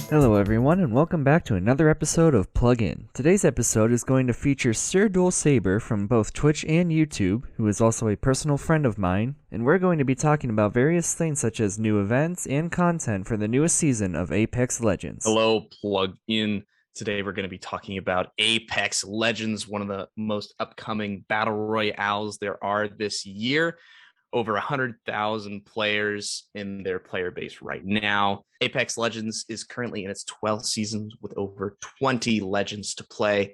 Hello everyone and welcome back to another episode of Plug In. Today's episode is going to feature SirDualSaber from both Twitch and YouTube, who is also a personal friend of mine, and we're going to be talking about various things such as new events and content for the newest season of Apex Legends. Hello, Plug In. Today we're going to be talking about Apex Legends, one of the most upcoming battle royales there are this year. Over 100,000 players in their player base right now. Apex Legends is currently in its 12th season with over 20 legends to play,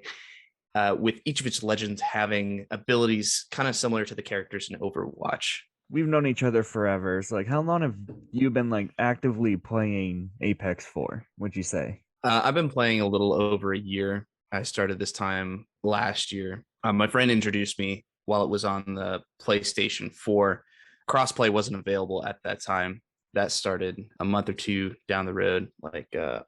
with each of its legends having abilities kind of similar to the characters in Overwatch. We've known each other forever. So, how long have you been actively playing Apex for, would you say? I've been playing a little over a year. I started this time last year. My friend introduced me while it was on the PlayStation 4. Crossplay wasn't available at that time. That started a month or two down the road,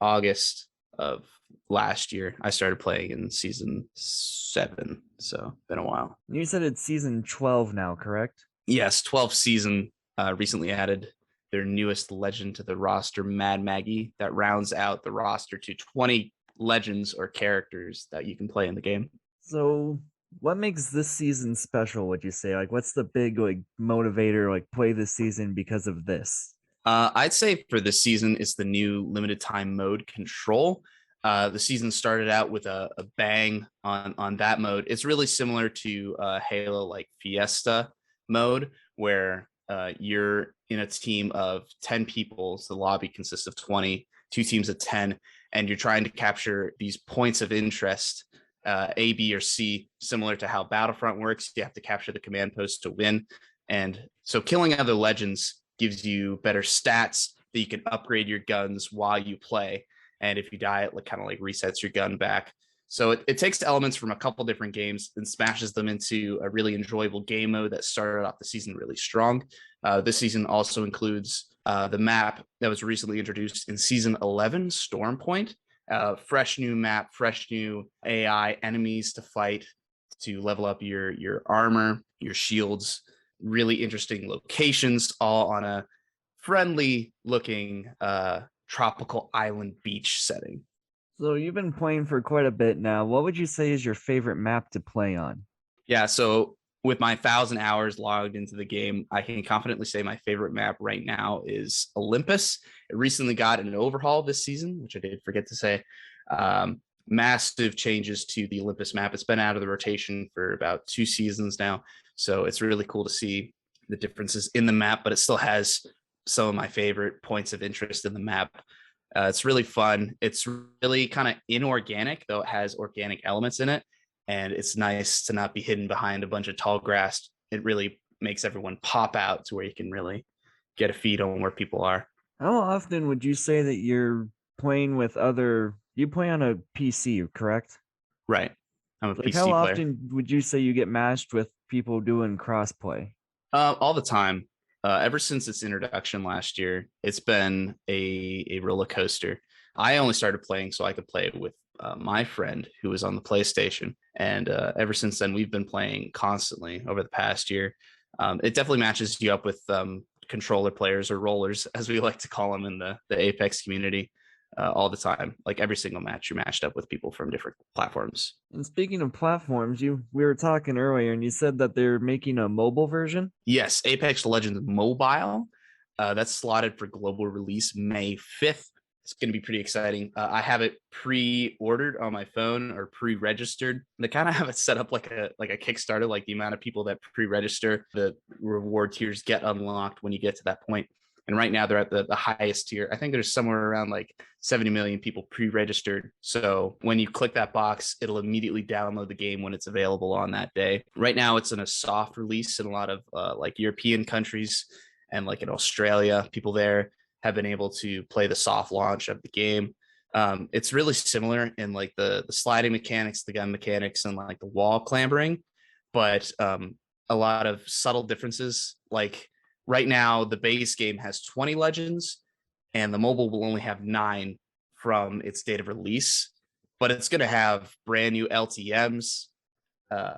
August of last year. I started playing in season 7, so been a while. You said it's season 12 now, correct? Yes, 12th season. Recently added their newest legend to the roster, Mad Maggie, that rounds out the roster to 20 legends or characters that you can play in the game. So what makes this season special, would you say? What's the big motivator, play this season because of this? I'd say for this season is the new limited time mode Control. The season started out with a bang on that mode. It's really similar to Halo Fiesta mode, where you're in a team of 10 people. So the lobby consists of 20, two teams of 10, and you're trying to capture these points of interest, A, B, or C, similar to how Battlefront works. You have to capture the command post to win. And so killing other legends gives you better stats that you can upgrade your guns while you play. And if you die, it kind of resets your gun back. So it takes elements from a couple different games and smashes them into a really enjoyable game mode that started off the season really strong. This season also includes the map that was recently introduced in season 11, Storm Point. Fresh new map, fresh new AI enemies to fight, to level up your armor, your shields. Really interesting locations, all on a friendly looking tropical island beach setting. So you've been playing for quite a bit now. What would you say is your favorite map to play on? Yeah, so with my 1,000 hours logged into the game, I can confidently say my favorite map right now is Olympus. It recently got an overhaul this season, which I did forget to say. Massive changes to the Olympus map. It's been out of the rotation for about 2 seasons now, so it's really cool to see the differences in the map, but it still has some of my favorite points of interest in the map. It's really fun. It's really kind of inorganic, though it has organic elements in it. And it's nice to not be hidden behind a bunch of tall grass. It really makes everyone pop out to where you can really get a feed on where people are. How often would you say that you're playing with other... You play on a PC, correct? Right. I'm a PC how player. often would you say you get matched with people doing crossplay? All the time. Ever since its introduction last year, it's been a roller coaster. I only started playing so I could play with my friend who was on the PlayStation. And ever since then, we've been playing constantly over the past year. It definitely matches you up with controller players, or rollers, as we like to call them in the Apex community, all the time. Every single match, you're matched up with people from different platforms. And speaking of platforms, we were talking earlier and you said that they're making a mobile version? Yes, Apex Legends Mobile. That's slotted for global release May 5th. It's going to be pretty exciting. I have it pre-ordered on my phone, or pre-registered. They kind of have it set up like a Kickstarter, the amount of people that pre-register, the reward tiers get unlocked when you get to that point. And right now they're at the highest tier. I think there's somewhere around 70 million people pre-registered. So when you click that box, it'll immediately download the game when it's available on that day. Right now it's in a soft release in a lot of European countries, and in Australia, people there have been able to play the soft launch of the game. It's really similar in the sliding mechanics, the gun mechanics, and the wall clambering, but a lot of subtle differences. Right now, the base game has 20 legends, and the mobile will only have 9 from its date of release, but it's going to have brand new LTMs,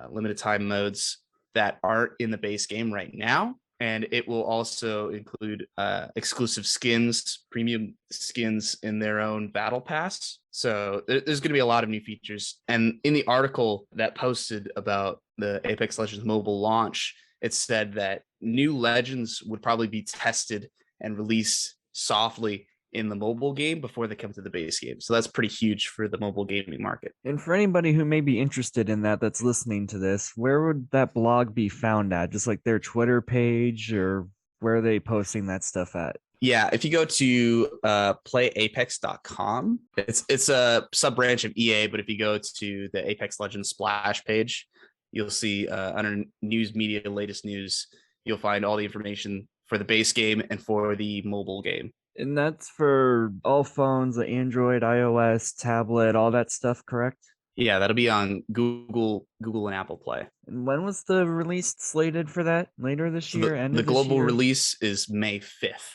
limited time modes that aren't in the base game right now. and it will also include exclusive skins, premium skins in their own battle pass. So there's going to be a lot of new features. And in the article that posted about the Apex Legends mobile launch, it said that new legends would probably be tested and released softly in the mobile game before they come to the base game. So that's pretty huge for the mobile gaming market. And for anybody who may be interested in that that's listening to this, where would that blog be found at? Just like their Twitter page, or where are they posting that stuff at? Yeah, if you go to playapex.com, it's a sub branch of EA, but if you go to the Apex Legends splash page, you'll see under news media, latest news, you'll find all the information for the base game and for the mobile game. And that's for all phones, like Android, iOS, tablet, all that stuff, correct? Yeah, that'll be on Google and Apple Play. And when was the release slated for that? Later this So year? End the of this global year? release is May 5th.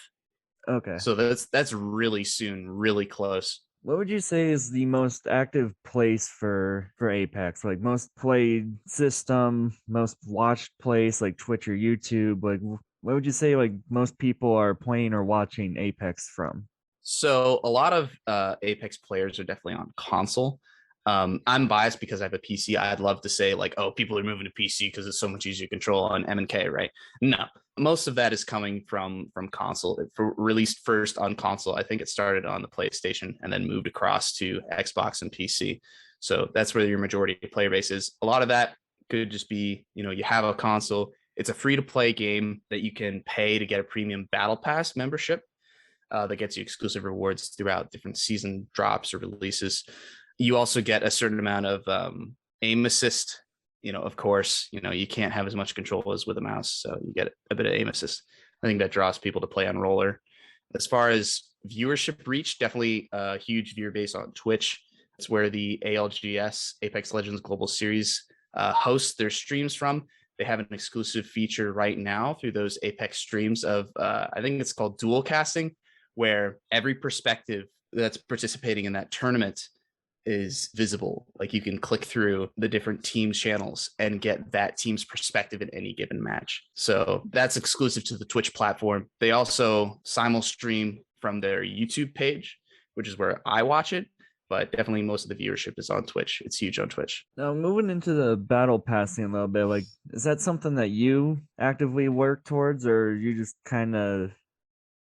Okay. So that's really soon, really close. What would you say is the most active place for Apex? Like most played system, most watched place, like Twitch or YouTube? Like what would you say like most people are playing or watching Apex from? So a lot of Apex players are definitely on console. I'm biased because I have a PC. I'd love to say like, oh, people are moving to PC because it's so much easier to control on M&K, right? No, most of that is coming from console. It released first on console. I think it started on the PlayStation and then moved across to Xbox and PC. So that's where your majority of player base is. A lot of that could just be, you have a console. It's a free to play game that you can pay to get a premium battle pass membership that gets you exclusive rewards throughout different season drops or releases. You also get a certain amount of aim assist. Of course, you can't have as much control as with a mouse, so you get a bit of aim assist. I think that draws people to play on roller. As far as viewership reach, definitely a huge viewer base on Twitch. It's where the ALGS, Apex Legends Global Series, hosts their streams from. They have an exclusive feature right now through those Apex streams of, I think it's called dual casting, where every perspective that's participating in that tournament is visible. Like you can click through the different team channels and get that team's perspective in any given match. So that's exclusive to the Twitch platform. They also simul stream from their YouTube page, which is where I watch it. But definitely most of the viewership is on Twitch. It's huge on Twitch. Now moving into the battle passing a little bit, like is that something that you actively work towards, or you just kind of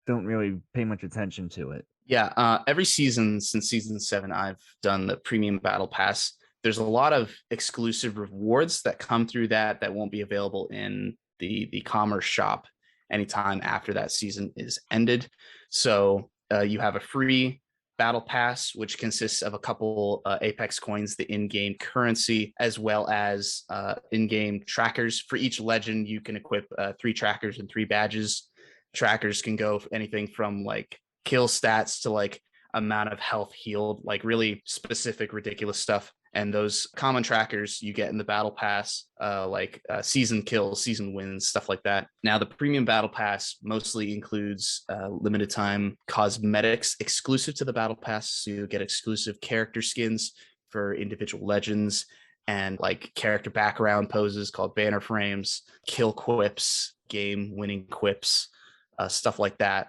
don't really pay much attention to it? Yeah, every season since season 7, I've done the premium battle pass. There's a lot of exclusive rewards that come through that won't be available in the commerce shop anytime after that season is ended. So you have a free battle pass, which consists of a couple Apex coins, the in-game currency, as well as in-game trackers. For each legend, you can equip 3 trackers and 3 badges. Trackers can go anything from like kill stats to like amount of health healed, like really specific, ridiculous stuff. And those common trackers you get in the battle pass, like season kills, season wins, stuff like that. Now, the premium battle pass mostly includes limited time cosmetics exclusive to the battle pass. So you get exclusive character skins for individual legends and like character background poses called banner frames, kill quips, game winning quips, stuff like that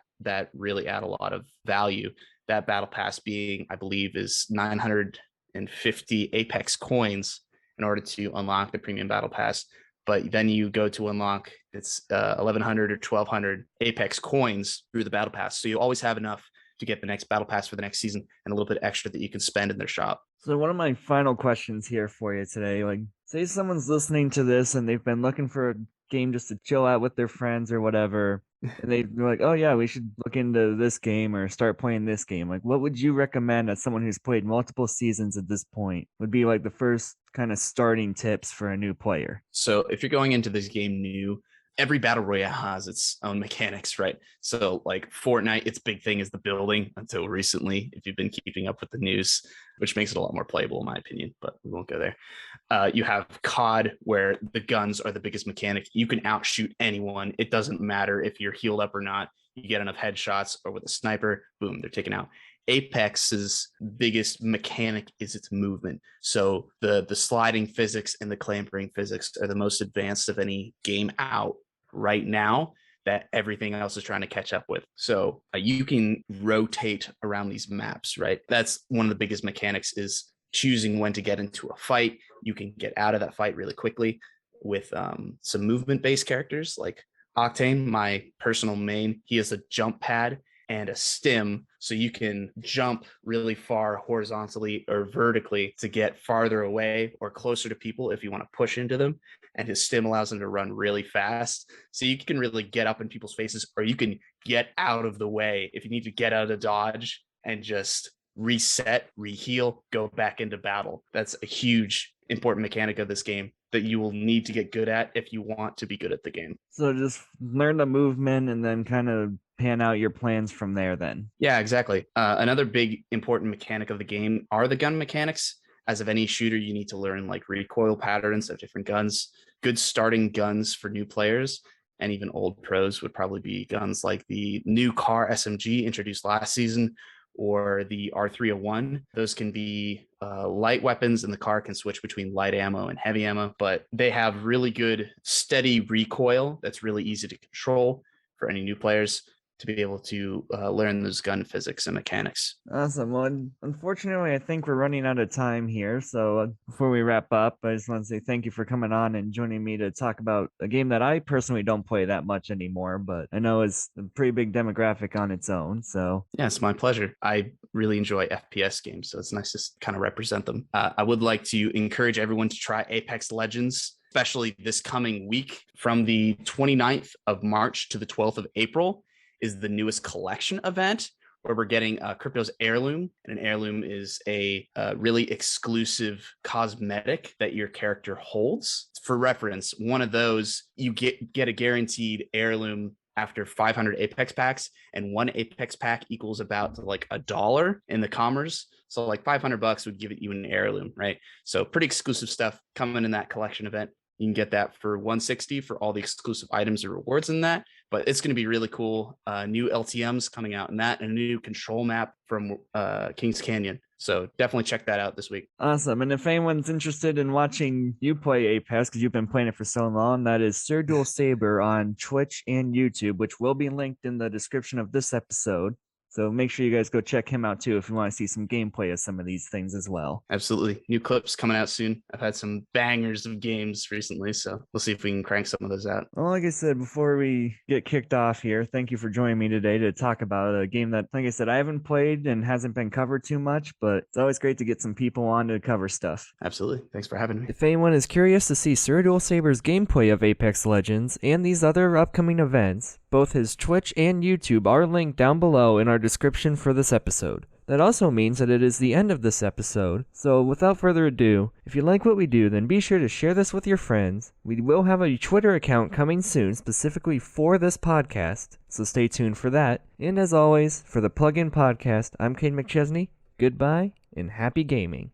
really add a lot of value. That battle pass being, I believe, is 950 Apex coins in order to unlock the premium battle pass. But then you go to unlock, it's 1100 or 1200 Apex coins through the battle pass. So you always have enough to get the next battle pass for the next season and a little bit extra that you can spend in their shop. So one of my final questions here for you today, like say someone's listening to this and they've been looking for a game just to chill out with their friends or whatever, and they're like, oh yeah, we should look into this game or start playing this game. Like what would you recommend as someone who's played multiple seasons at this point would be like the first kind of starting tips for a new player? So if you're going into this game new, every battle royale has its own mechanics, right? So like Fortnite, its big thing is the building until recently, if you've been keeping up with the news, which makes it a lot more playable in my opinion, but we won't go there. You have COD where the guns are the biggest mechanic. You can outshoot anyone. It doesn't matter if you're healed up or not. You get enough headshots or with a sniper, boom, they're taken out. Apex's biggest mechanic is its movement. So the sliding physics and the clambering physics are the most advanced of any game out right now. that everything else is trying to catch up with. So you can rotate around these maps, right? That's one of the biggest mechanics, is choosing when to get into a fight. You can get out of that fight really quickly with some movement-based characters like Octane, my personal main. He has a jump pad and a stim, so you can jump really far horizontally or vertically to get farther away or closer to people if you want to push into them. And his stim allows him to run really fast, so you can really get up in people's faces, or you can get out of the way if you need to get out of the dodge and just reset, reheal, go back into battle. That's a huge important mechanic of this game that you will need to get good at if you want to be good at the game. So just learn the movement and then kind of pan out your plans from there then. Yeah, exactly. Another big important mechanic of the game are the gun mechanics. As of any shooter, you need to learn like recoil patterns of different guns. Good starting guns for new players and even old pros would probably be guns like the new car SMG introduced last season, or the R301. Those can be light weapons, and the car can switch between light ammo and heavy ammo, but they have really good steady recoil that's really easy to control for any new players to be able to learn those gun physics and mechanics. Awesome. Well, unfortunately, I think we're running out of time here. So before we wrap up, I just want to say thank you for coming on and joining me to talk about a game that I personally don't play that much anymore, but I know is a pretty big demographic on its own. So yeah, it's my pleasure. I really enjoy FPS games, so it's nice to kind of represent them. I would like to encourage everyone to try Apex Legends, especially this coming week. From the 29th of March to the 12th of April is the newest collection event, where we're getting Crypto's Heirloom. And an heirloom is a really exclusive cosmetic that your character holds. For reference, one of those, you get a guaranteed heirloom after 500 Apex packs, and one Apex pack equals about like $1 in the commerce. So like $500 would give you an heirloom, right? So pretty exclusive stuff coming in that collection event. You can get that for $160 for all the exclusive items and rewards in that. But it's going to be really cool. New LTMs coming out in that, and a new control map from Kings Canyon. So definitely check that out this week. Awesome. And if anyone's interested in watching you play Apex, because you've been playing it for so long, that is SirDualSaber on Twitch and YouTube, which will be linked in the description of this episode. So make sure you guys go check him out too if you want to see some gameplay of some of these things as well. Absolutely. New clips coming out soon. I've had some bangers of games recently, so we'll see if we can crank some of those out. Well, like I said, before we get kicked off here, thank you for joining me today to talk about a game that, like I said, I haven't played and hasn't been covered too much, but it's always great to get some people on to cover stuff. Absolutely. Thanks for having me. If anyone is curious to see SirDualSaber's gameplay of Apex Legends and these other upcoming events, both his Twitch and YouTube are linked down below in our description for this episode. That also means that it is the end of this episode, so without further ado, if you like what we do, then be sure to share this with your friends. We will have a Twitter account coming soon specifically for this podcast, so stay tuned for that. And as always, for the Plug-In Podcast, I'm Cade McChesney. Goodbye, and happy gaming.